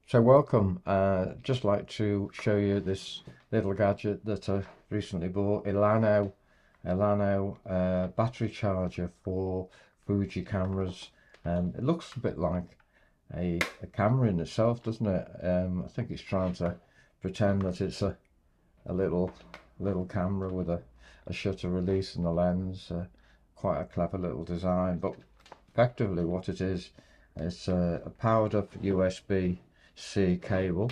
So welcome. Just like to show you this little gadget that I recently bought. Elano battery charger for Fuji cameras. It looks a bit like a camera in itself, doesn't it? I think it's trying to pretend that it's a little camera with a shutter release and a lens. Quite a clever little design, but effectively what it is, it's a powered up USB-C cable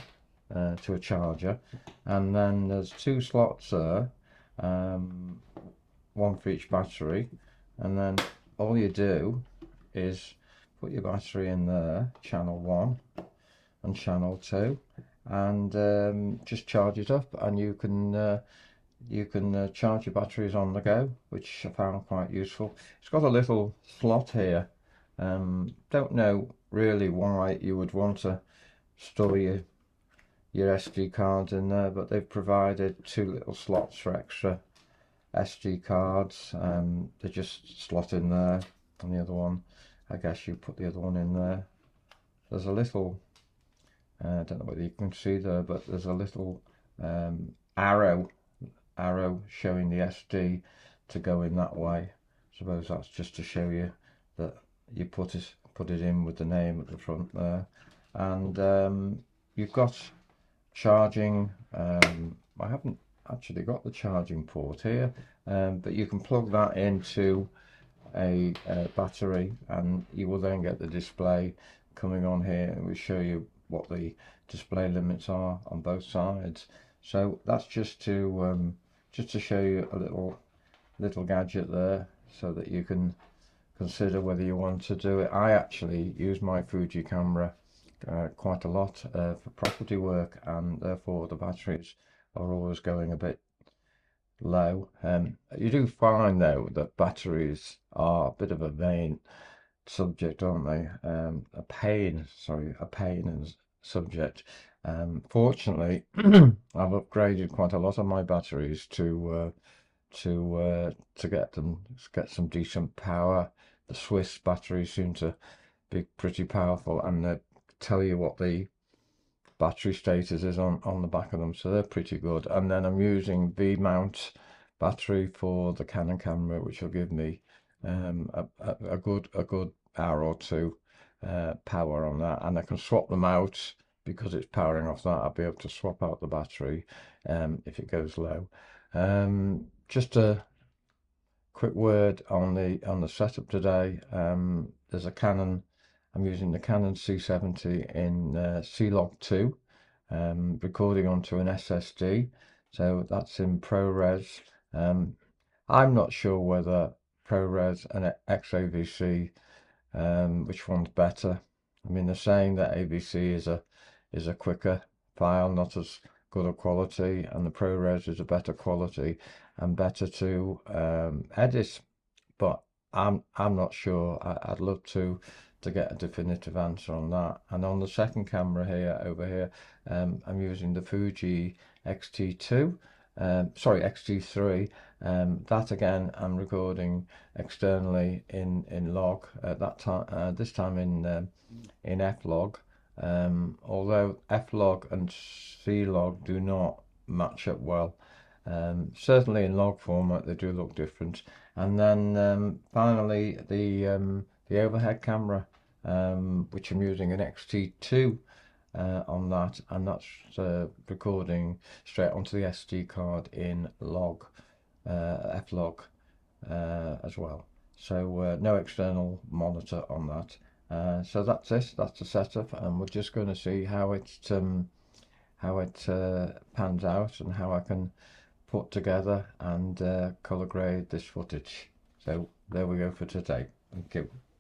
to a charger, and then there's two slots there, one for each battery, and then all you do is put your battery in there, channel 1 and channel 2, and just charge it up, and you can charge your batteries on the go, which I found quite useful. It's got a little slot here. Don't know really why you would want to store your SD cards in there, but they've provided two little slots for extra SD cards. They just slot in there, and the other one, I guess you put the other one in there. There's a little, I don't know whether you can see there, but there's a little arrow showing the SD to go in that way. I suppose that's just to show you that you put it in with the name at the front there, and you've got charging. I haven't actually got the charging port here, but you can plug that into a battery, and you will then get the display coming on here, and we'll show you what the display limits are on both sides. So that's just to show you a little gadget there, so that you can consider whether you want to do it. I actually use my Fuji camera quite a lot for property work, and therefore the batteries are always going a bit low. You do find though that batteries are a bit of a vain subject, aren't they? A pain in subject. Fortunately, I've upgraded quite a lot of my batteries to get some decent power. The Swiss batteries seem to be pretty powerful, and they tell you what the battery status is on the back of them, so they're pretty good. And then I'm using V-mount battery for the Canon camera, which will give me a good hour or two power on that, and I can swap them out. Because it's powering off that, I'll be able to swap out the battery if it goes low. Just a quick word on the setup today. There's a Canon. I'm using the Canon C70 in C-Log 2, recording onto an SSD. So that's in ProRes. I'm not sure whether ProRes and XAVC, which one's better. I mean, they're saying that AVC is a quicker file, not as good a quality, and the ProRes is a better quality and better to edit, but I'm not sure. I'd love to get a definitive answer on that. And on the second camera here, over here, I'm using the Fuji XT2, XT3. That again, I'm recording externally in log at that time. This time in F-log. Although F-log and C-log do not match up well. Certainly in log format they do look different. And then finally the overhead camera, which I'm using an XT2 on that, and that's recording straight onto the SD card in log, F-log as well. So no external monitor on that. So that's the setup, and we're just going to see how it pans out, and how I can put together and color grade this footage. So there we go for today. Thank you.